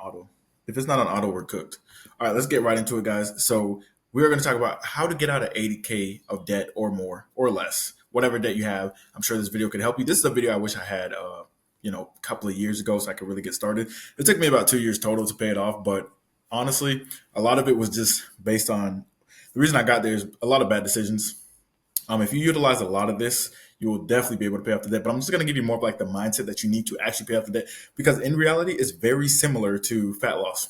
auto. If it's not on auto, we're cooked. All right, let's get right into it, guys. So we're going to talk about how to get out of 80K of debt or more or less, whatever debt you have. I'm sure this video could help you. This is a video I wish I had, a couple of years ago so I could really get started. It took me about 2 years total to pay it off, but honestly, a lot of it was just based on the reason I got there is a lot of bad decisions. If you utilize a lot of this, you will definitely be able to pay off the debt. But I'm just going to give you more of like the mindset that you need to actually pay off the debt because in reality, it's very similar to fat loss,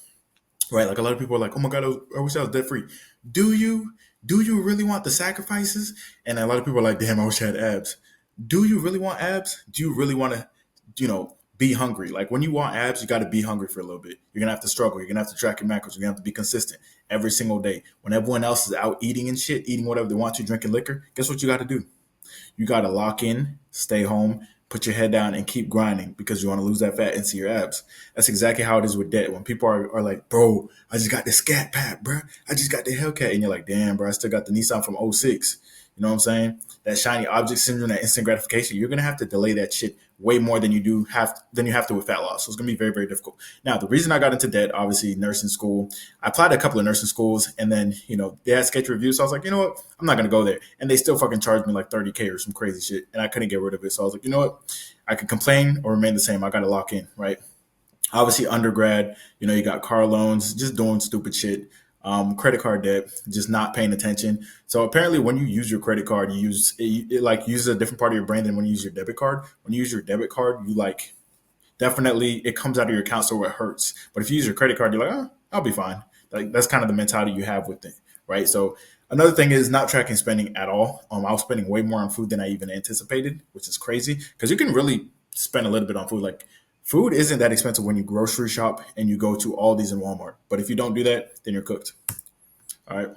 right? Like a lot of people are like, "Oh my god, I wish I was debt free." Do you? Do you really want the sacrifices? And a lot of people are like, "Damn, I wish I had abs." Do you really want abs? Do you really want to, be hungry? Like when you want abs, you got to be hungry for a little bit. You're gonna have to struggle. You're gonna have to track your macros. You're gonna have to be consistent every single day. When everyone else is out eating and shit, eating whatever they want to, drinking liquor, guess what you got to do? You got to lock in, stay home, put your head down, and keep grinding because you want to lose that fat and see your abs. That's exactly how it is with debt. When people are like, "Bro, I just got the Scat Pack, bro. I just got the Hellcat," and you're like, "Damn, bro, I still got the Nissan from '06." You know what I'm saying? That shiny object syndrome, that instant gratification. You're gonna have to delay that shit way more than you have to with fat loss. So it's gonna be very, very difficult. Now, the reason I got into debt, obviously, nursing school. I applied to a couple of nursing schools, and then they had sketch reviews. So I was like, you know what? I'm not gonna go there, and they still fucking charged me like 30K or some crazy shit, and I couldn't get rid of it. So I was like, you know what? I could complain or remain the same. I got to lock in, right? Obviously, undergrad, you got car loans, just doing stupid shit. Credit card debt, just not paying attention. So apparently, when you use your credit card, you use it like uses a different part of your brain than when you use your debit card. When you use your debit card, you like definitely it comes out of your account, so it hurts. But if you use your credit card, you're like, oh, I'll be fine. Like that's kind of the mentality you have with it, right? So another thing is not tracking spending at all. I was spending way more on food than I even anticipated, which is crazy because you can really spend a little bit on food. Like food isn't that expensive when you grocery shop and you go to Aldi's and Walmart. But if you don't do that, then you're cooked. All right.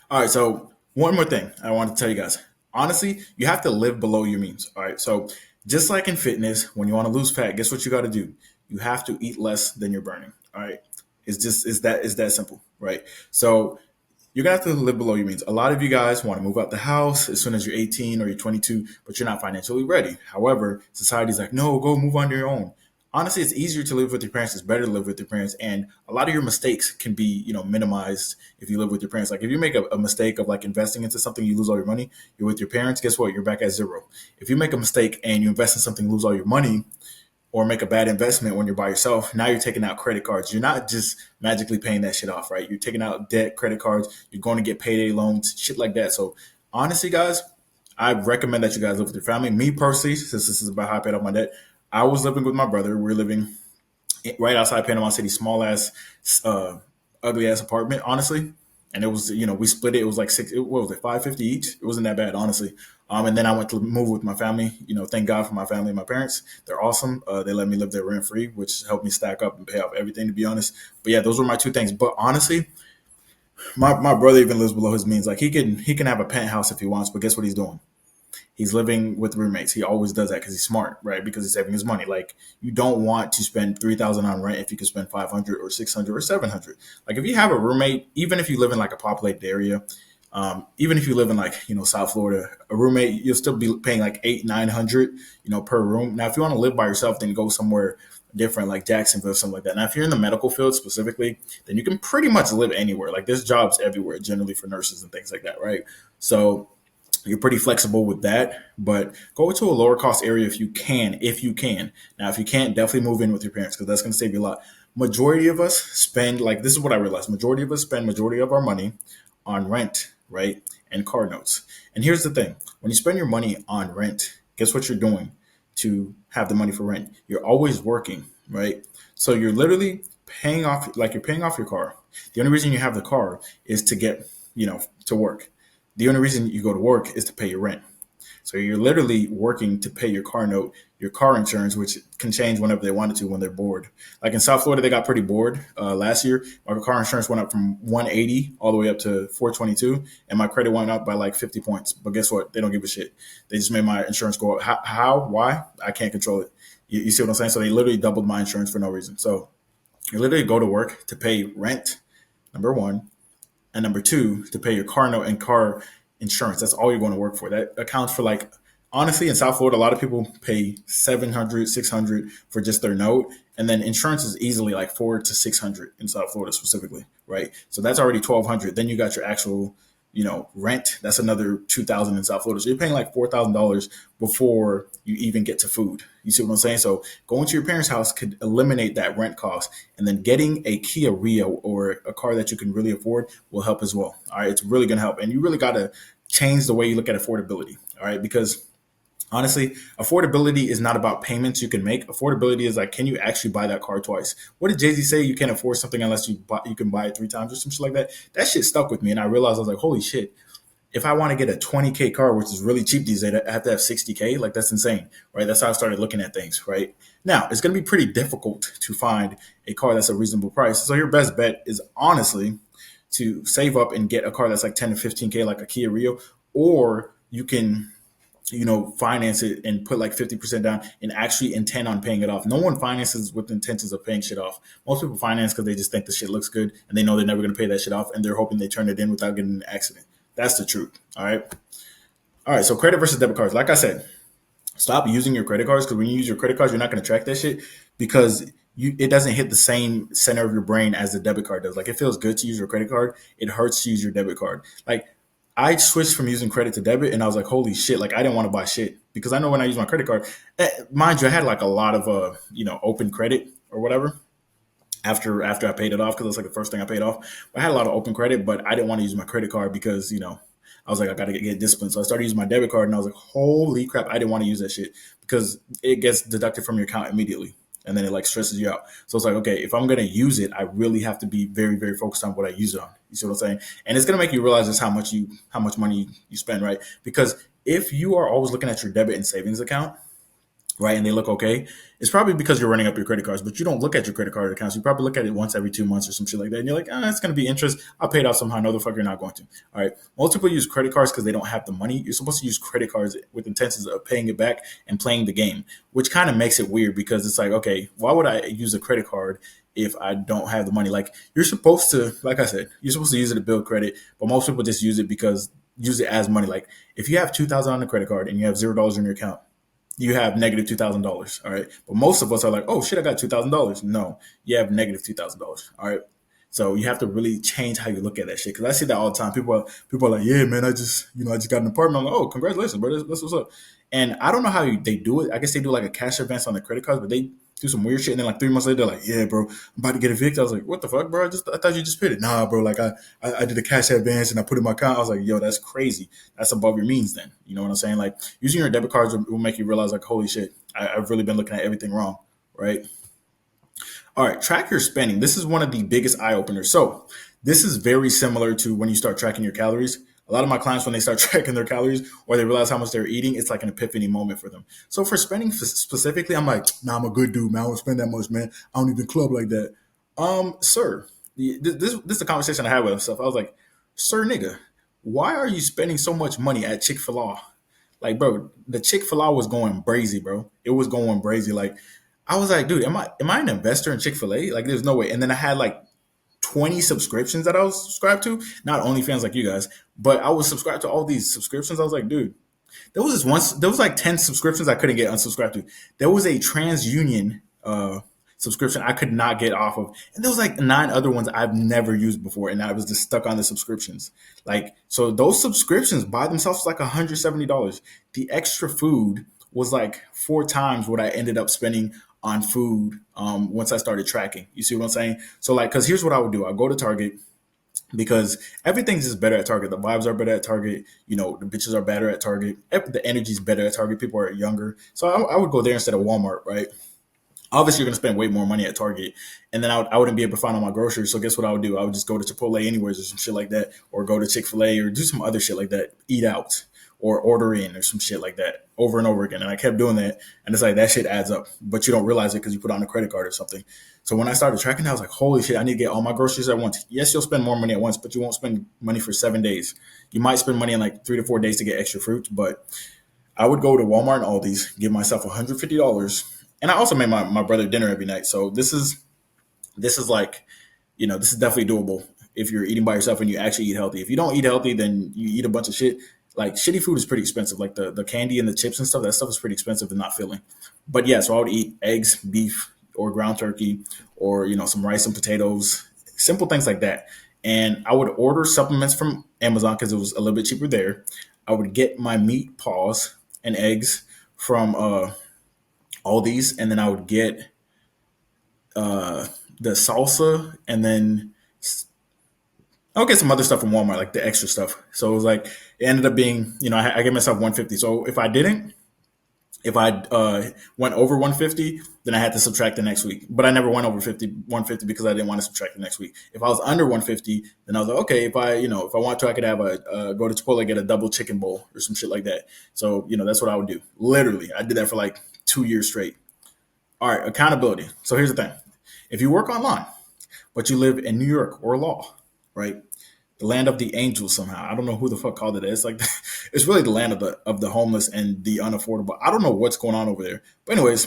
All right. So one more thing I want to tell you guys. Honestly, you have to live below your means. All right. So just like in fitness, when you want to lose fat, guess what you got to do? You have to eat less than you're burning. All right. It's that simple, right? So you're gonna have to live below your means. A lot of you guys want to move out the house as soon as you're 18 or you're 22, but you're not financially ready. However, society's like, no, go move on your own. Honestly, it's easier to live with your parents. It's better to live with your parents, and a lot of your mistakes can be, minimized if you live with your parents. Like if you make a mistake of like investing into something, you lose all your money. You're with your parents. Guess what? You're back at zero. If you make a mistake and you invest in something, lose all your money, or make a bad investment when you're by yourself, now you're taking out credit cards. You're not just magically paying that shit off, right? You're taking out debt, credit cards. You're going to get payday loans, shit like that. So honestly, guys, I recommend that you guys live with your family. Me personally, since this is about how I paid off my debt, I was living with my brother. We're living right outside Panama City, small ass, uh, ugly ass apartment, honestly. And it was, we split it. It was like what was it, 550 each? It wasn't that bad, honestly. And then I went to move with my family. Thank God for my family and my parents. They're awesome. They let me live there rent free, which helped me stack up and pay off everything, to be honest. But yeah, those were my two things. But honestly, my brother even lives below his means. Like he can have a penthouse if he wants, but guess what he's doing? He's living with roommates. He always does that because he's smart, right? Because he's saving his money. Like you don't want to spend 3,000 on rent if you could spend 500 or 600 or 700. Like if you have a roommate, even if you live in like a populated area, even if you live in like South Florida, a roommate you'll still be paying like 800-900 per room. Now if you want to live by yourself, then go somewhere different like Jacksonville, something like that. Now if you're in the medical field specifically, then you can pretty much live anywhere. Like there's jobs everywhere, generally for nurses and things like that, right? So you're pretty flexible with that, but go to a lower cost area if you can. If you can. Now, if you can't, definitely move in with your parents because that's going to save you a lot. Majority of us spend like this is what I realized. Majority of us spend majority of our money on rent, right, and car notes. And here's the thing: when you spend your money on rent, guess what you're doing to have the money for rent? You're always working, right? So you're literally paying off your car. The only reason you have the car is to get to work. The only reason you go to work is to pay your rent. So you're literally working to pay your car note, your car insurance, which can change whenever they wanted to when they're bored. Like in South Florida, they got pretty bored last year. My car insurance went up from 180 all the way up to 422, and my credit went up by like 50 points. But guess what? They don't give a shit. They just made my insurance go up. How? Why? I can't control it. You see what I'm saying? So they literally doubled my insurance for no reason. So you literally go to work to pay rent, number one, and number two, to pay your car note and car insurance. That's all you're going to work for. That accounts for like Honestly, in South Florida, a lot of people pay 700, 600 for just their note. And then insurance is easily like 400 to 600 in South Florida specifically, right? So that's already 1,200. Then you got your actual, rent. That's another 2,000 in South Florida. So you're paying like $4,000 before you even get to food. You see what I'm saying? So going to your parents' house could eliminate that rent cost. And then getting a Kia Rio or a car that you can really afford will help as well. All right. It's really going to help. And you really got to change the way you look at affordability. All right. Because honestly, affordability is not about payments you can make. Affordability is like, can you actually buy that car twice? What did Jay-Z say? You can't afford something unless you can buy it three times or some shit like that. That shit stuck with me, and I realized I was like, holy shit. If I want to get a 20K car, which is really cheap these days, I have to have 60K. Like, that's insane, right? That's how I started looking at things, right? Now, it's going to be pretty difficult to find a car that's a reasonable price. So your best bet is honestly to save up and get a car that's like 10 to 15K, like a Kia Rio, or you can finance it and put like 50% down and actually intend on paying it off. No one finances with intentions of paying shit off. Most people finance because they just think the shit looks good and they know they're never going to pay that shit off and they're hoping they turn it in without getting in an accident. That's the truth. All right. All right. So credit versus debit cards. Like I said, stop using your credit cards because when you use your credit cards, you're not going to track that shit because it doesn't hit the same center of your brain as the debit card does. Like it feels good to use your credit card. It hurts to use your debit card. Like I switched from using credit to debit and I was like, holy shit, like I didn't want to buy shit because I know when I use my credit card, mind you, I had like a lot of, open credit or whatever after I paid it off because it's like the first thing I paid off. But I had a lot of open credit, but I didn't want to use my credit card because I was like I got to get disciplined. So I started using my debit card, and I was like, holy crap, I didn't want to use that shit because it gets deducted from your account immediately, and then it like stresses you out. So it's like, okay, if I'm gonna use it, I really have to be very very focused on what I use it on. You see what I'm saying? And it's gonna make you realize just how much money you spend, right? Because if you are always looking at your debit and savings account, right, and they look okay, it's probably because you're running up your credit cards, but you don't look at your credit card accounts. You probably look at it once every 2 months or some shit like that. And you're like, it's going to be interest. I'll pay it off somehow. No, the fuck, you're not going to. All right. Most people use credit cards because they don't have the money. You're supposed to use credit cards with intentions of paying it back and playing the game, which kind of makes it weird because it's like, okay, why would I use a credit card if I don't have the money? Like you're supposed to, like I said, you're supposed to use it to build credit, but most people just use it as money. Like if you have 2,000 on the credit card and you have $0 in your account, you have negative $2,000. All right. But most of us are like, oh shit, I got $2,000. No, you have negative $2,000. All right. So you have to really change how you look at that shit. Cause I see that all the time. People are like, yeah, man, I just got an apartment. I'm like, oh, congratulations, bro. That's what's up. And I don't know how they do it. I guess they do like a cash advance on the credit cards, but they do some weird shit. And then like 3 months later, they're like, yeah, bro, I'm about to get evicted. I was like, what the fuck, bro? I thought you just paid it. Nah, bro. Like I did a cash advance and I put it in my account. I was like, yo, that's crazy. That's above your means then. You know what I'm saying? Like using your debit cards will make you realize like, holy shit, I've really been looking at everything wrong. Right. All right, track your spending. This is one of the biggest eye openers. So, this is very similar to when you start tracking your calories. A lot of my clients, when they start tracking their calories or they realize how much they're eating, it's like an epiphany moment for them. So, for spending specifically, I'm like, nah, I'm a good dude, man. I don't spend that much, man. I don't even club like that. Sir, this is a conversation I had with myself. I was like, sir, nigga, why are you spending so much money at Chick-fil-A? Like, bro, the Chick-fil-A was going brazy, bro. It was going brazy. Like, I was like, dude, am I an investor in Chick-fil-A? Like, there's no way. And then I had like 20 subscriptions that I was subscribed to. Not OnlyFans like you guys, but I was subscribed to all these subscriptions. I was like, dude, there was like 10 subscriptions I couldn't get unsubscribed to. There was a TransUnion subscription I could not get off of. And there was like 9 other ones I've never used before. And I was just stuck on the subscriptions. Like, so those subscriptions by themselves was like $170. The extra food was like 4 times what I ended up spending on food once I started tracking. You see what I'm saying? So like, cause here's what I would do. I go to Target because everything's just better at Target. The vibes are better at Target. The bitches are better at Target. The energy's better at Target. People are younger. So I would go there instead of Walmart, right? Obviously, you're going to spend way more money at Target. And then I wouldn't be able to find all my groceries. So guess what I would do? I would just go to Chipotle anyways or some shit like that, or go to Chick-fil-A or do some other shit like that, eat out or order in or some shit like that over and over again. And I kept doing that. And it's like that shit adds up, but you don't realize it because you put on a credit card or something. So when I started tracking, I was like, holy shit, I need to get all my groceries at once. Yes, you'll spend more money at once, but you won't spend money for 7 days. You might spend money in like 3 to 4 days to get extra fruit, but I would go to Walmart and Aldi's, give myself $150. And I also made my brother dinner every night. So this is like, this is definitely doable if you're eating by yourself and you actually eat healthy. If you don't eat healthy, then you eat a bunch of shit. like shitty food is pretty expensive. Like the candy and the chips and stuff, that stuff is pretty expensive and not filling. But yeah, so I would eat eggs, beef, or ground turkey, or some rice and potatoes, simple things like that. And I would order supplements from Amazon because it was a little bit cheaper there. I would get my meat paws and eggs from all these, and then I would get the salsa, and then I'll get some other stuff from Walmart, like the extra stuff. So it was like it ended up being, I gave myself 150. So if I went over 150, then I had to subtract the next week. But I never went over 150 because I didn't want to subtract the next week. If I was under 150, then I was like, okay, if I want to, I could have go to Chipotle, get a double chicken bowl or some shit like that. So that's what I would do. Literally, I did that for like 2 years straight. All right, accountability. So here's the thing: if you work online, but you live in New York or Law, right? The land of the angels somehow. I don't know who the fuck called it. It's like it's really the land of the homeless and the unaffordable. I don't know what's going on over there. But anyways,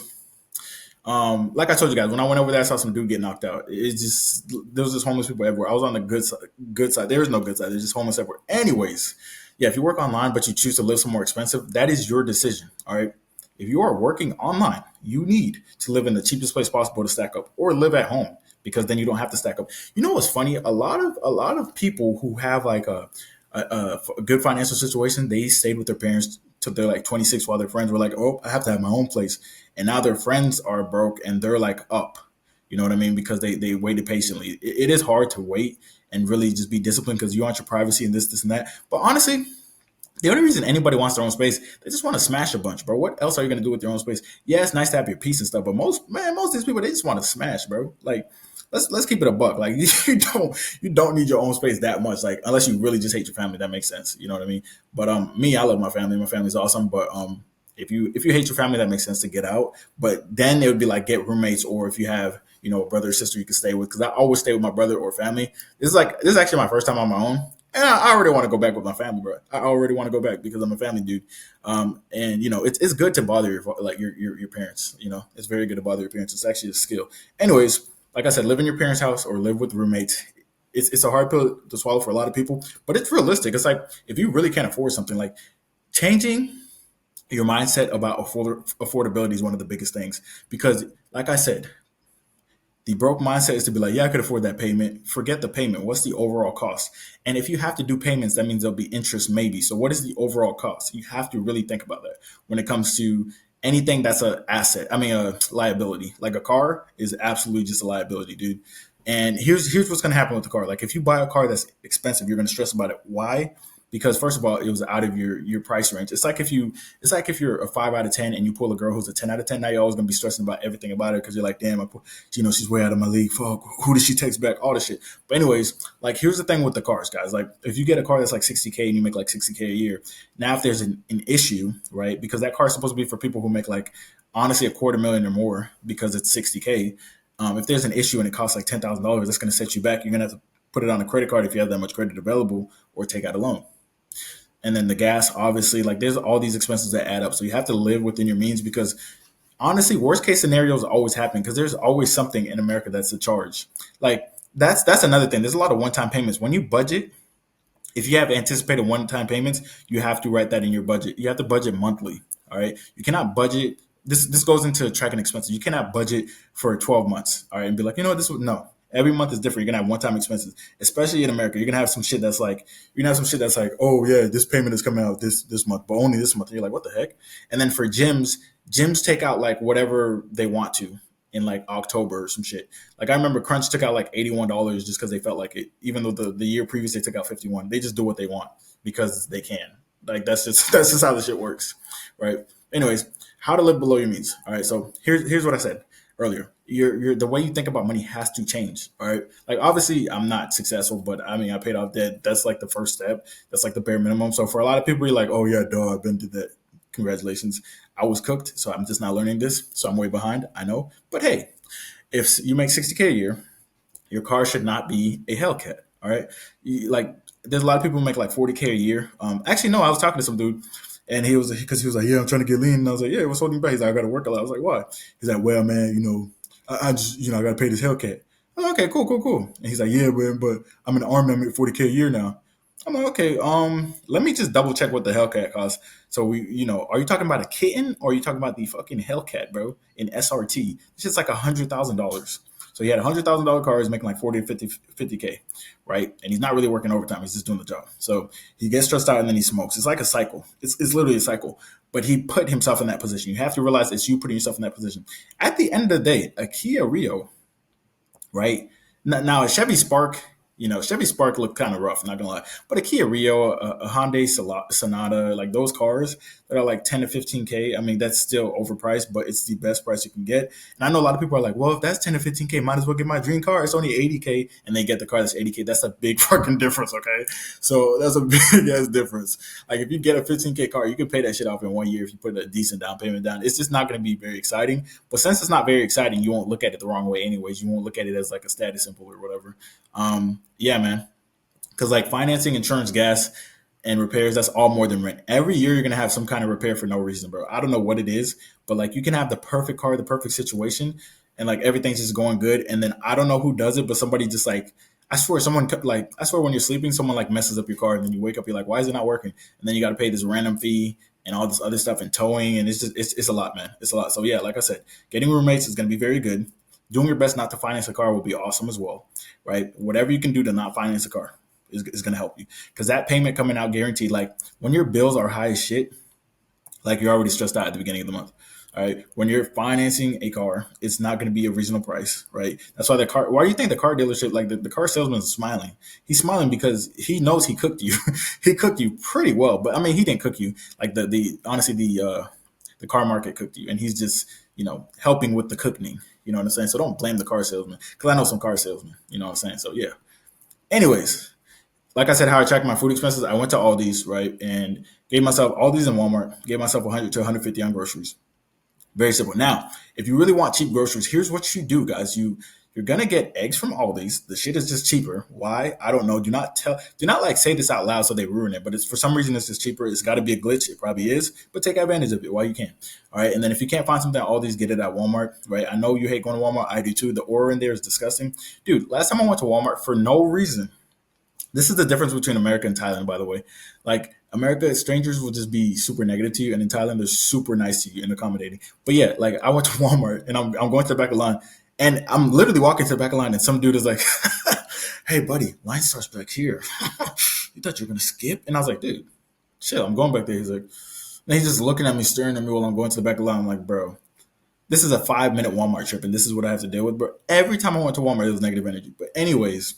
like I told you guys, when I went over there, I saw some dude get knocked out. It's just there was just homeless people everywhere. I was on the good side. Good side. There is no good side. There's just homeless everywhere. Anyways, yeah, if you work online but you choose to live somewhere expensive, that is your decision. All right. If you are working online, you need to live in the cheapest place possible to stack up, or live at home because then you don't have to stack up. You know what's funny? A lot of people who have like a good financial situation, they stayed with their parents till they're like 26, while their friends were like, "Oh, I have to have my own place," and now their friends are broke and they're like up. You know what I mean? Because they waited patiently. It is hard to wait and really just be disciplined because you want your privacy and this and that. But honestly, the only reason anybody wants their own space, they just want to smash a bunch, bro. What else are you gonna do with your own space? Yeah, it's nice to have your peace and stuff, but most of these people, they just want to smash, bro. Like, let's keep it a buck. Like, you don't need your own space that much, like unless you really just hate your family. That makes sense. You know what I mean? But me, I love my family. My family's awesome. But if you hate your family, that makes sense to get out. But then it would be like get roommates, or if you have a brother or sister you can stay with. Because I always stay with my brother or family. This is actually my first time on my own. And I already want to go back with my family, bro. I already want to go back because I'm a family dude. And it's good to bother your parents. It's very good to bother your parents. It's actually a skill. Anyways, like I said, live in your parents' house or live with roommates. It's a hard pill to swallow for a lot of people, but it's realistic. It's like if you really can't afford something, like changing your mindset about affordability is one of the biggest things. Because, like I said, the broke mindset is to be like, yeah, I could afford that payment. Forget the payment. What's the overall cost? And if you have to do payments, that means there'll be interest maybe. So what is the overall cost? You have to really think about that when it comes to anything that's a asset. I mean, a liability. Like a car is absolutely just a liability, dude. And here's what's going to happen with the car. Like if you buy a car that's expensive, you're going to stress about it. Why? Because first of all, it was out of your price range. It's like if you're a 5 out of 10 and you pull a girl who's a 10 out of 10. Now you're always gonna be stressing about everything about her because you're like, damn, she's way out of my league. Fuck, who did she text back? All this shit. But anyways, like here's the thing with the cars, guys. Like if you get a car that's like 60K and you make like 60K a year, now if there's an issue, right? Because that car is supposed to be for people who make like honestly a quarter million or more because it's 60K. If there's an issue and it costs like $10,000, that's gonna set you back. You're gonna have to put it on a credit card if you have that much credit available, or take out a loan. And then the gas, obviously, like there's all these expenses that add up. So you have to live within your means because honestly, worst case scenarios always happen because there's always something in America that's a charge. Like that's another thing. There's a lot of one-time payments. When you budget, if you have anticipated one-time payments, you have to write that in your budget. You have to budget monthly. All right. You cannot budget. This goes into tracking expenses. You cannot budget for 12 months. All right. And be like, this would no. Every month is different. You're gonna have one-time expenses, especially in America. You're gonna have some shit that's like, oh yeah, this payment is coming out this month, but only this month. And you're like, what the heck? And then for gyms take out like whatever they want to in like October or some shit. Like I remember Crunch took out like $81 just because they felt like it, even though the year previous they took out 51. They just do what they want because they can. Like that's just how the shit works, right? Anyways, how to live below your means. All right, so here's what I said earlier. Your the way you think about money has to change. All right. Like obviously I'm not successful, but I mean I paid off debt. That's like the first step. That's like the bare minimum. So for a lot of people, you're like, oh yeah, duh, I've been through that. Congratulations. I was cooked, so I'm just not learning this. So I'm way behind. I know. But hey, if you make 60K a year, your car should not be a Hellcat. All right. Like there's a lot of people who make like 40K a year. Actually, no, I was talking to some dude and because he was like, yeah, I'm trying to get lean. And I was like, yeah, what's holding you back? He's like, I got to work a lot. I was like, why? He's like, well, man, I just, I got to pay this Hellcat. Okay, cool. And he's like, yeah, man, but I'm in the army. I make 40K a year now. I'm like, okay, let me just double check what the Hellcat costs. So are you talking about a kitten or are you talking about the fucking Hellcat, bro, in SRT? It's just like $100,000. So he had $100,000 car, he's making like 40 to 50K, right? And he's not really working overtime, he's just doing the job. So he gets stressed out and then he smokes. It's like a cycle. It's literally a cycle. But he put himself in that position. You have to realize it's you putting yourself in that position. At the end of the day, a Kia Rio, right? Now a Chevy Spark, Chevy Spark looked kind of rough, not gonna lie. But a Kia Rio, a Hyundai Sonata, like those cars that are like 10 to 15K, I mean, that's still overpriced, but it's the best price you can get. And I know a lot of people are like, well, if that's 10 to 15K, might as well get my dream car. It's only 80K, and they get the car that's 80K. That's a big fucking difference, okay? So that's a big ass difference. Like if you get a 15K car, you can pay that shit off in 1 year if you put a decent down payment down. It's just not gonna be very exciting. But since it's not very exciting, you won't look at it the wrong way anyways. You won't look at it as like a status symbol or whatever. Yeah, man. Because like financing, insurance, gas, and repairs, that's all more than rent. Every year you're gonna have some kind of repair for no reason, bro. I don't know what it is, but like you can have the perfect car, the perfect situation, and like everything's just going good. And then I don't know who does it, but somebody just like I swear when you're sleeping, someone like messes up your car, and then you wake up, you're like, why is it not working? And then you got to pay this random fee and all this other stuff and towing, and it's a lot, man. It's a lot. So yeah, like I said, getting roommates is gonna be very good. Doing your best not to finance a car will be awesome as well, right? Whatever you can do to not finance a car is going to help you because that payment coming out guaranteed. Like when your bills are high as shit, like you're already stressed out at the beginning of the month. All right. When you're financing a car, it's not going to be a reasonable price, right? That's why why do you think the car dealership, like the car salesman is smiling? He's smiling because he knows he cooked you. He cooked you pretty well, but I mean, he didn't cook you like honestly, the car market cooked you and he's just, helping with the cooking. You know what I'm saying? So don't blame the car salesman because I know some car salesmen, you know what I'm saying? So yeah. Anyways, like I said, how I track my food expenses, I went to Aldi's, right, and gave myself Aldi's and Walmart, gave myself 100 to 150 on groceries. Very simple. Now, if you really want cheap groceries, here's what you do, guys. You're gonna get eggs from Aldi's. The shit is just cheaper. Why? I don't know. Do not like say this out loud so they ruin it. But it's for some reason it's just cheaper. It's got to be a glitch. It probably is. But take advantage of it while you can. All right. And then if you can't find something at Aldi's, get it at Walmart. Right. I know you hate going to Walmart. I do too. The aura in there is disgusting, dude. Last time I went to Walmart for no reason, this is the difference between America and Thailand, by the way. Like America, strangers will just be super negative to you, and in Thailand, they're super nice to you and accommodating. But yeah, like I went to Walmart and I'm going to the back of the line, and I'm literally walking to the back of the line, and some dude is like, "Hey, buddy, line starts back here. You thought you were gonna skip?" And I was like, "Dude, chill. I'm going back there." He's like, and he's just looking at me, staring at me while I'm going to the back of the line. I'm like, "Bro, this is a 5 minute Walmart trip, and this is what I have to deal with." But every time I went to Walmart, it was negative energy. But anyways,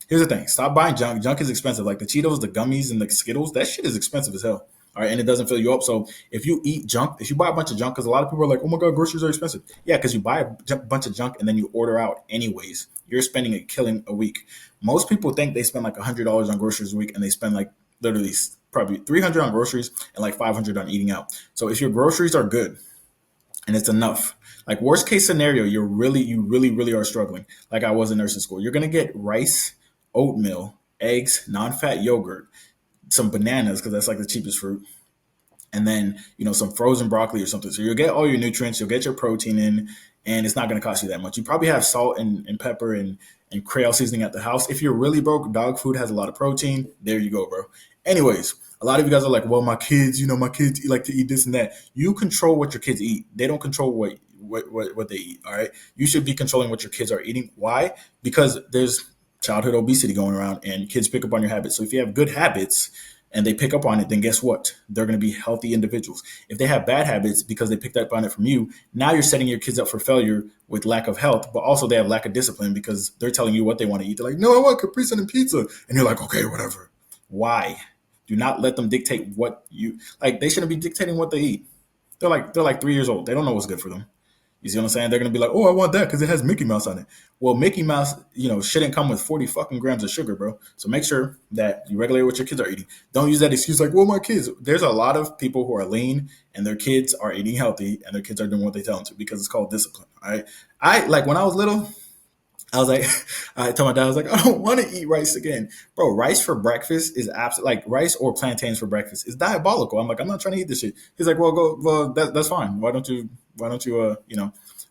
here's the thing: stop buying junk. Junk is expensive. Like the Cheetos, the gummies, and the Skittles. That shit is expensive as hell. All right, and it doesn't fill you up. So if you eat junk, if you buy a bunch of junk, because a lot of people are like, "Oh my god, groceries are expensive." Yeah, because you buy a bunch of junk and then you order out anyways. You're spending a killing a week. Most people think they spend like $100 on groceries a week, and they spend like literally probably 300 on groceries and like 500 on eating out. So if your groceries are good, and it's enough. Like worst case scenario, you really, really are struggling. Like I was in nursing school. You're gonna get rice, oatmeal, eggs, non-fat yogurt, some bananas because that's like the cheapest fruit, and then some frozen broccoli or something. So you'll get all your nutrients, you'll get your protein in, and it's not going to cost you that much. You probably have salt and pepper and Creole seasoning at the house. If you're really broke, dog food has a lot of protein. There you go, bro. Anyways, a lot of you guys are like, well, my kids like to eat this and that. You control what your kids eat. They don't control what they eat. All right. You should be controlling what your kids are eating. Why? Because there's childhood obesity going around and kids pick up on your habits. So if you have good habits, and they pick up on it, then guess what? They're going to be healthy individuals. If they have bad habits because they picked up on it from you, now you're setting your kids up for failure with lack of health, but also they have lack of discipline because they're telling you what they want to eat. They're like, no, I want Capri Sun and pizza. And you're like, okay, whatever. Why? Do not let them dictate what you like. They shouldn't be dictating what they eat. They're like 3 years old. They don't know what's good for them. You see what I'm saying? They're gonna be like, "Oh, I want that because it has Mickey Mouse on it." Well, Mickey Mouse, shouldn't come with 40 fucking grams of sugar, bro. So make sure that you regulate what your kids are eating. Don't use that excuse like, "Well, my kids." There's a lot of people who are lean and their kids are eating healthy and their kids are doing what they tell them to because it's called discipline. All right. I like when I was little. I was like, I told my dad, I was like, I don't want to eat rice again. Bro, rice for breakfast is absolutely like rice or plantains for breakfast is diabolical. I'm like, I'm not trying to eat this shit. He's like, well, that's fine. Why don't you,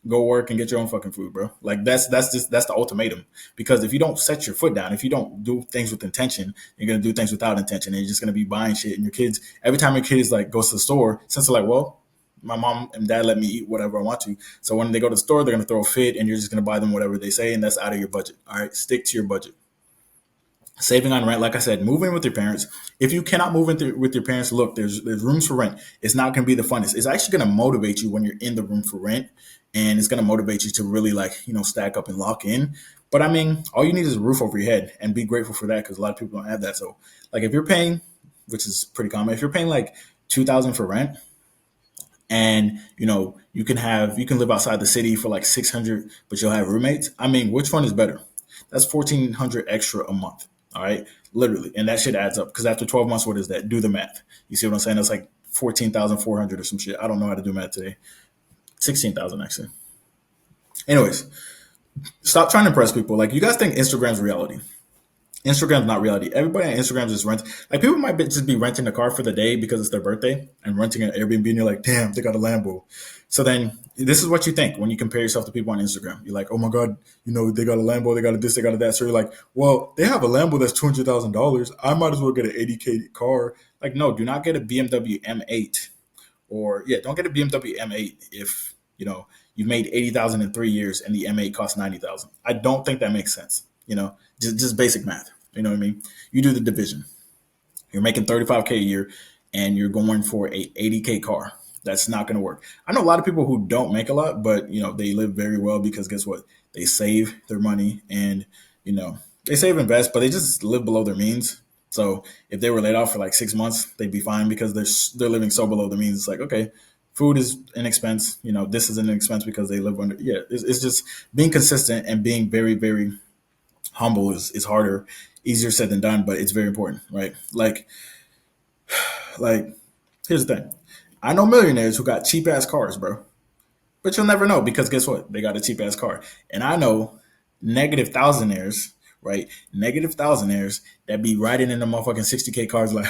go work and get your own fucking food, bro. Like that's the ultimatum. Because if you don't set your foot down, if you don't do things with intention, you're gonna do things without intention, and you're just gonna be buying shit. And your kids, every time your kids like goes to the store, since they're like, well, my mom and dad let me eat whatever I want to. So when they go to the store, they're gonna throw a fit, and you're just gonna buy them whatever they say, and that's out of your budget. All right, stick to your budget. Saving on rent, like I said, move in with your parents. If you cannot move in with your parents, look, there's rooms for rent. It's not going to be the funnest. It's actually going to motivate you when you're in the room for rent, and it's going to motivate you to really stack up and lock in. But I mean, all you need is a roof over your head, and be grateful for that because a lot of people don't have that. So like if you're paying, which is pretty common, if you're paying like 2,000 for rent, and you can live outside the city for like 600, but you'll have roommates. I mean, which one is better? That's 1,400 extra a month. All right, literally, and that shit adds up because after 12 months, what is that? Do the math. You see what I'm saying? That's like 14,400 or some shit. I don't know how to do math today. 16,000 actually. Anyways, stop trying to impress people. Like you guys think Instagram's reality. Instagram's not reality. Everybody on Instagram just rent. Like people might just be renting a car for the day because it's their birthday and renting an Airbnb. And you're like, damn, they got a Lambo. So then this is what you think when you compare yourself to people on Instagram. You're like, oh my god, they got a Lambo, they got a this, they got a that. So you're like, well, they have a Lambo that's $200,000. I might as well get an 80K car. Like, no, do not get a BMW M8 or yeah, don't get a BMW M8 if you've made 80,000 in 3 years and the M8 costs 90,000. I don't think that makes sense. Just basic math. You know what I mean? You do the division. You're making 35K a year and you're going for a 80K car. That's not going to work. I know a lot of people who don't make a lot, but they live very well because guess what? They save their money and they save and invest, but they just live below their means. So if they were laid off for like 6 months, they'd be fine because they're living so below their means. It's like, okay, food is an expense. This is an expense because they live under. Yeah, it's just being consistent and being very, very humble is harder, easier said than done, but it's very important, right? Like here's the thing. I know millionaires who got cheap ass cars, bro. But you'll never know because guess what? They got a cheap ass car. And I know negative thousandaires, right? Negative thousandaires that be riding in the motherfucking 60K cars like,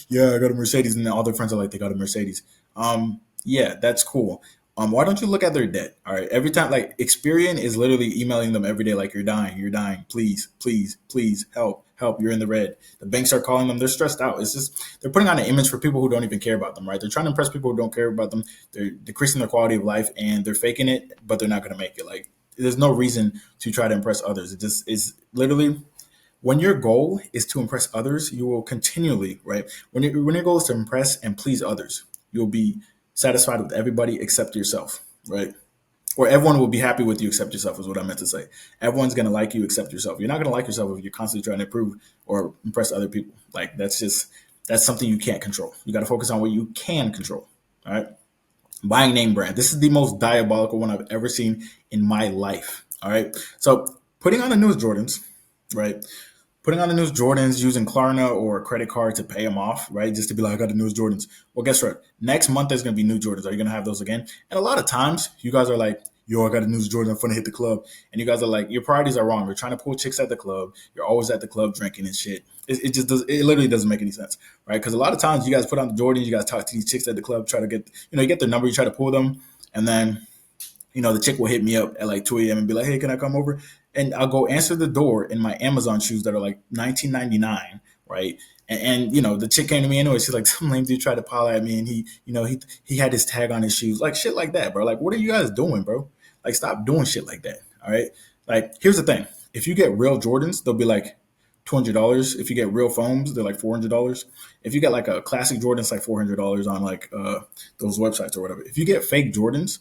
yeah, I got a Mercedes. And then all their friends are like, they got a Mercedes. Yeah, that's cool. Why don't you look at their debt? All right. Every time, like Experian is literally emailing them every day, like you're dying. Please, please, please help, help. You're in the red. The banks are calling them. They're stressed out. It's just they're putting on an image for people who don't even care about them, right? They're trying to impress people who don't care about them. They're decreasing their quality of life and they're faking it, but they're not going to make it. Like there's no reason to try to impress others. It just is literally when your goal is to impress others, you will continually, right? When your goal is to impress and please others, you'll be satisfied with everybody except yourself, right? Or everyone will be happy with you except yourself, is what I meant to say. Everyone's going to like you except yourself. You're not going to like yourself if you're constantly trying to improve or impress other people. Like that's something you can't control. You got to focus on what you can control. All right. Buying name brand. This is the most diabolical one I've ever seen in my life. All right. So putting on the newest Jordans, right? Putting on the newest Jordans using Klarna or a credit card to pay them off, right? Just to be like, I got the newest Jordans. Well, guess what? Next month there's gonna be new Jordans. Are you gonna have those again? And a lot of times you guys are like, yo, I got a newest Jordan. I'm gonna hit the club. And you guys are like, your priorities are wrong. You're trying to pull chicks at the club. You're always at the club drinking and shit. It just does. It literally doesn't make any sense, right? Because a lot of times you guys put on the Jordans, you guys talk to these chicks at the club, try to get, you get their number, you try to pull them, and then the chick will hit me up at like 2 a.m. and be like, hey, can I come over? And I'll go answer the door in my Amazon shoes that are like 19.99, right? And the chick came to me anyway. She's like, some lame dude tried to pile at me and he had his tag on his shoes. Like shit like that, bro. Like, what are you guys doing, bro? Like, stop doing shit like that. All right. Like, here's the thing. If you get real Jordans, they'll be like $200. If you get real foams, they're like $400. If you get like a classic Jordan, it's like $400 on like those websites or whatever. If you get fake Jordans,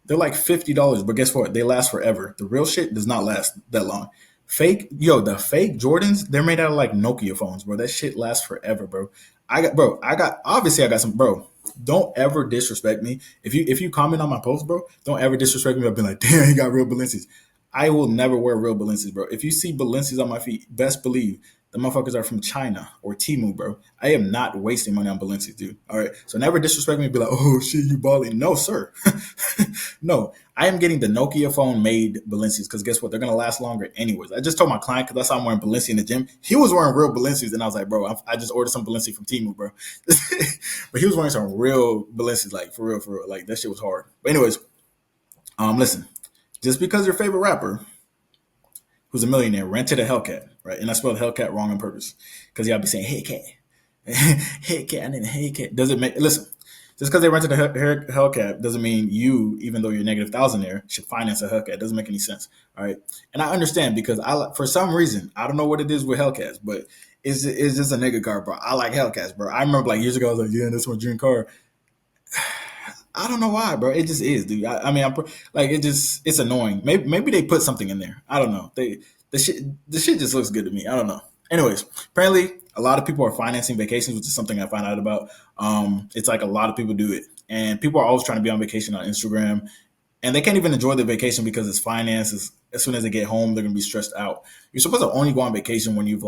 they're like $50, but guess what? They last forever. The real shit does not last that long. The fake Jordans, they're made out of like Nokia phones, bro. That shit lasts forever, bro. Obviously I got some, bro. Don't ever disrespect me. If you comment on my post, bro, don't ever disrespect me. I've been like, damn, he got real Balenci's. I will never wear real Balenci's, bro. If you see Balenci's on my feet, best believe the motherfuckers are from China or Temu, bro. I am not wasting money on Balenci's, dude. All right. So never disrespect me and be like, oh shit, you balling. No, sir. No, I am getting the Nokia phone made Balenci's because guess what? They're gonna last longer anyways. I just told my client because I saw him wearing Balenci in the gym. He was wearing real Balenci's and I was like, bro, I just ordered some Balenci from Temu, bro. But he was wearing some real Balenci's, like for real, for real. Like that shit was hard. But anyways, Listen, just because your favorite rapper, who's a millionaire, rented a Hellcat, right? And I spelled Hellcat wrong on purpose because y'all be saying hey cat, hey cat, I need a hey cat. Does it make listen? Just because they rented a Hellcat doesn't mean you, even though you're negative thousandaire, should finance a Hellcat. It doesn't make any sense. All right, and I understand because for some reason, I don't know what it is with Hellcats, but it's just a nigga car, bro. I like Hellcats, bro. I remember like years ago, I was like, yeah, that's my dream car. I don't know why, bro. It just is, dude. I mean, like it's annoying. Maybe they put something in there. I don't know. The shit just looks good to me. I don't know. Anyways, apparently a lot of people are financing vacations, which is something I found out about. It's like a lot of people do it, and people are always trying to be on vacation on Instagram, and they can't even enjoy their vacation because it's finances. As soon as they get home, they're gonna be stressed out. You're supposed to only go on vacation when you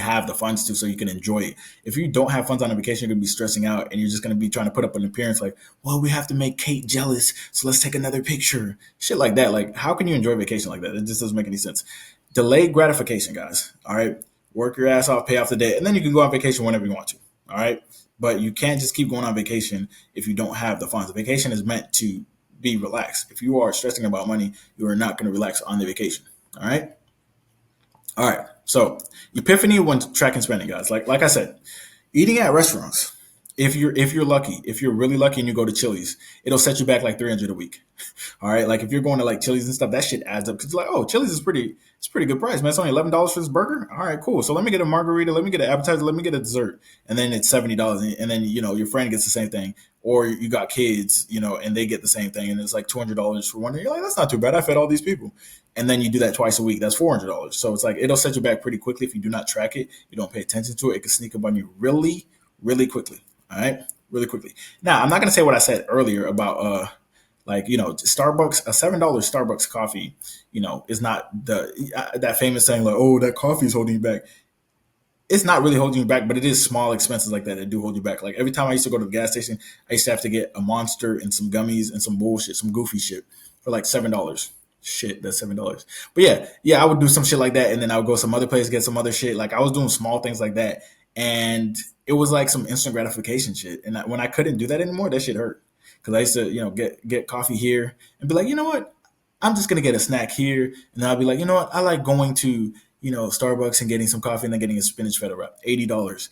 have the funds to so you can enjoy it. If you don't have funds on a vacation, you're gonna be stressing out and you're just gonna be trying to put up an appearance like, well, we have to make Kate jealous, so let's take another picture. Shit like that. Like, how can you enjoy vacation like that? It just doesn't make any sense. Delayed gratification, guys. All right. Work your ass off, pay off the debt, and then you can go on vacation whenever you want to. All right. But you can't just keep going on vacation if you don't have the funds. The vacation is meant to be relaxed. If you are stressing about money, you are not going to relax on the vacation. All right. All right. So epiphany when tracking spending, guys. Like I said, eating at restaurants. If you're lucky, if you're really lucky and you go to Chili's, it'll set you back like 300 a week. All right, like if you're going to like Chili's and stuff, that shit adds up because like, oh, Chili's is it's pretty good price, man. It's only $11 for this burger. All right, cool. So let me get a margarita, let me get an appetizer, let me get a dessert, and then it's $70, and then your friend gets the same thing, or you got kids, and they get the same thing, and it's like $200 for one. And you're like, that's not too bad. I fed all these people, and then you do that twice a week. That's $400. So it's like it'll set you back pretty quickly if you do not track it. You don't pay attention to it. It can sneak up on you really, really quickly. All right, really quickly. Now, I'm not gonna say what I said earlier about like Starbucks, a $7 Starbucks coffee, is not the that famous saying like, oh, that coffee is holding you back. It's not really holding you back, but it is small expenses like that do hold you back. Like every time I used to go to the gas station, I used to have to get a Monster and some gummies and some bullshit, some goofy shit for like $7. Shit, that's $7. But yeah, I would do some shit like that, and then I would go some other place get some other shit. Like I was doing small things like that, and it was like some instant gratification shit. And when I couldn't do that anymore, that shit hurt because I used to get coffee here and be like, you know what, I'm just gonna get a snack here, and then I'll be like, you know what, I like going to Starbucks and getting some coffee and then getting a spinach feta wrap, $80.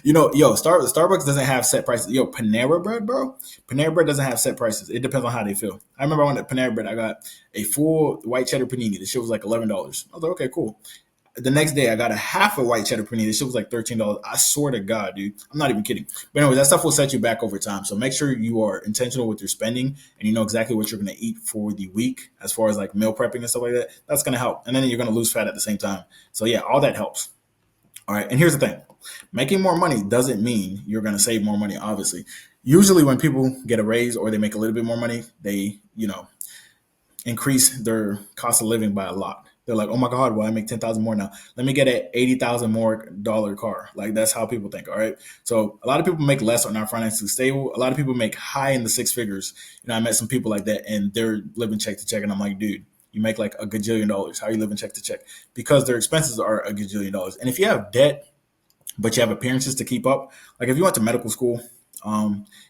Starbucks doesn't have set prices. Yo, Panera Bread, bro. Panera Bread doesn't have set prices. It depends on how they feel. I remember I went to Panera Bread. I got a full white cheddar panini. The shit was like $11. I was like, okay, cool. The next day, I got a half a white cheddar panini. This shit was like $13. I swear to God, dude. I'm not even kidding. But anyway, that stuff will set you back over time. So make sure you are intentional with your spending and you know exactly what you're going to eat for the week as far as like meal prepping and stuff like that. That's going to help. And then you're going to lose fat at the same time. So yeah, all that helps. All right. And here's the thing. Making more money doesn't mean you're going to save more money, obviously. Usually when people get a raise or they make a little bit more money, they, increase their cost of living by a lot. They're like, oh my God, well, I make 10,000 more now. Let me get an 80,000 more dollar car. Like that's how people think. All right. So a lot of people make less or not financially stable. A lot of people make high in the six figures. I met some people like that and they're living check to check. And I'm like, dude, you make like a gajillion dollars. How are you living check to check? Because their expenses are a gajillion dollars. And if you have debt, but you have appearances to keep up. Like if you went to medical school,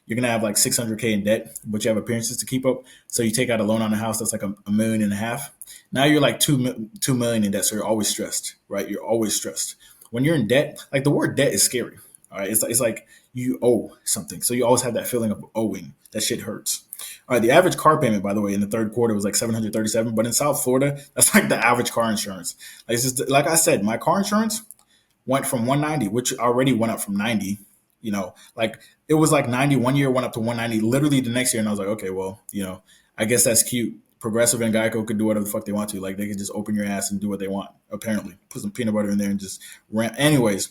you're gonna have like 600K in debt, but you have appearances to keep up. So you take out a loan on a house that's like a million and a half. Now you're like 2 million in debt, so you're always stressed, right? You're always stressed when you're in debt. Like the word debt is scary. All right, it's like you owe something, so you always have that feeling of owing. That shit hurts. All right, the average car payment, by the way, in the third quarter was like 737, but in South Florida, that's like the average car insurance. Like, it's just, like I said, my car insurance went from 190, which already went up from 90. Like it was like 90 one year, went up to 190 literally the next year. And I was like, okay, well, I guess that's cute. Progressive and Geico could do whatever the fuck they want to. Like they could just open your ass and do what they want, apparently. Put some peanut butter in there and just rant. Anyways,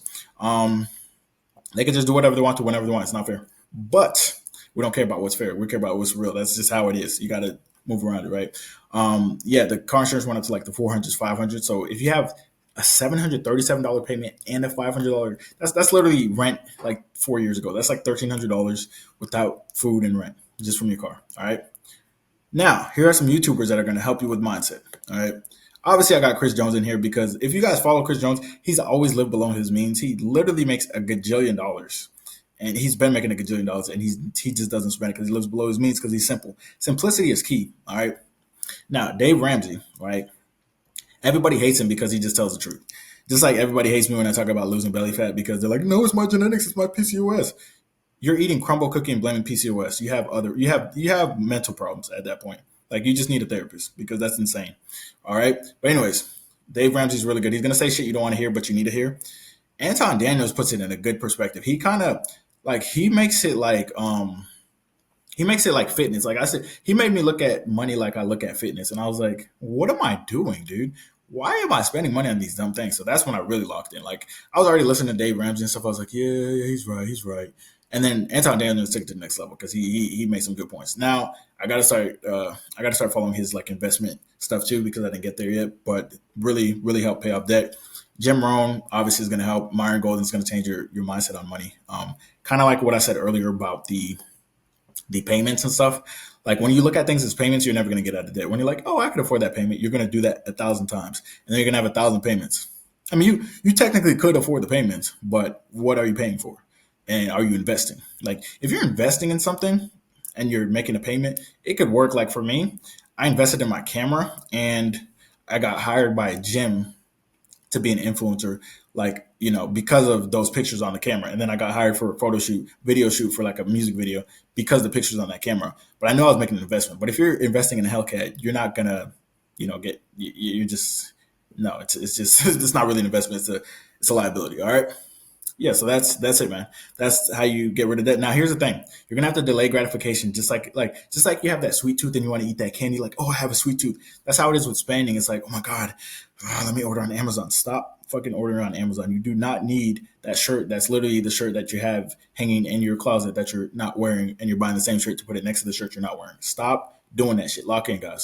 they could just do whatever they want to whenever they want. It's not fair. But we don't care about what's fair. We care about what's real. That's just how it is. You got to move around it, right? The car insurance went up to like the 400s, 500. So if you have a $737 payment and a $500, that's literally rent like 4 years ago. That's like $1,300 without food and rent just from your car. All right. Now, here are some YouTubers that are going to help you with mindset. All right. Obviously, I got Chris Jones in here because if you guys follow Chris Jones, he's always lived below his means. He literally makes a gajillion dollars. and he's been making a gajillion dollars, and he just doesn't spend it because he lives below his means because he's simple. Simplicity is key. All right. Now, Dave Ramsey, right? Everybody hates him because he just tells the truth. Just like everybody hates me when I talk about losing belly fat because they're like, no, it's my genetics, it's my PCOS. You're eating crumble cookie and blaming PCOS. You have mental problems at that point. Like you just need a therapist because that's insane. All right. But anyways, Dave Ramsey's really good. He's gonna say shit you don't want to hear, but you need to hear. Anton Daniels puts it in a good perspective. He kind of like he makes it like fitness. Like I said, he made me look at money like I look at fitness. And I was like, what am I doing, dude? Why am I spending money on these dumb things? So that's when I really locked in. Like I was already listening to Dave Ramsey and stuff. I was like, yeah, he's right, he's right. And then Anton Daniels took it to the next level because he made some good points. Now I gotta start following his like investment stuff too because I didn't get there yet. But really help pay off debt. Jim Rohn obviously is going to help. Myron Golden is going to change your mindset on money. Kind of like what I said earlier about the payments and stuff. Like when you look at things as payments, you're never going to get out of debt. When you're like, oh, I could afford that payment, you're going to do that 1,000 times, and then you're going to have 1,000 payments. I mean, you technically could afford the payments, but what are you paying for? And are you investing? Like if you're investing in something and you're making a payment, it could work. Like for me, I invested in my camera and I got hired by a gym to be an influencer, like, because of those pictures on the camera. And then I got hired for a video shoot for like a music video because of the pictures on that camera. But I know I was making an investment. But if you're investing in a Hellcat, you're not gonna, get you just no, it's just it's not really an investment. It's a liability. All right. Yeah, so that's it, man. That's how you get rid of that. Now, here's the thing: you're gonna have to delay gratification, just like you have that sweet tooth and you want to eat that candy. Like, oh, I have a sweet tooth. That's how it is with spending. It's like, oh my god, let me order on Amazon. Stop fucking ordering on Amazon. You do not need that shirt. That's literally the shirt that you have hanging in your closet that you're not wearing, and you're buying the same shirt to put it next to the shirt you're not wearing. Stop doing that shit. Lock in, guys.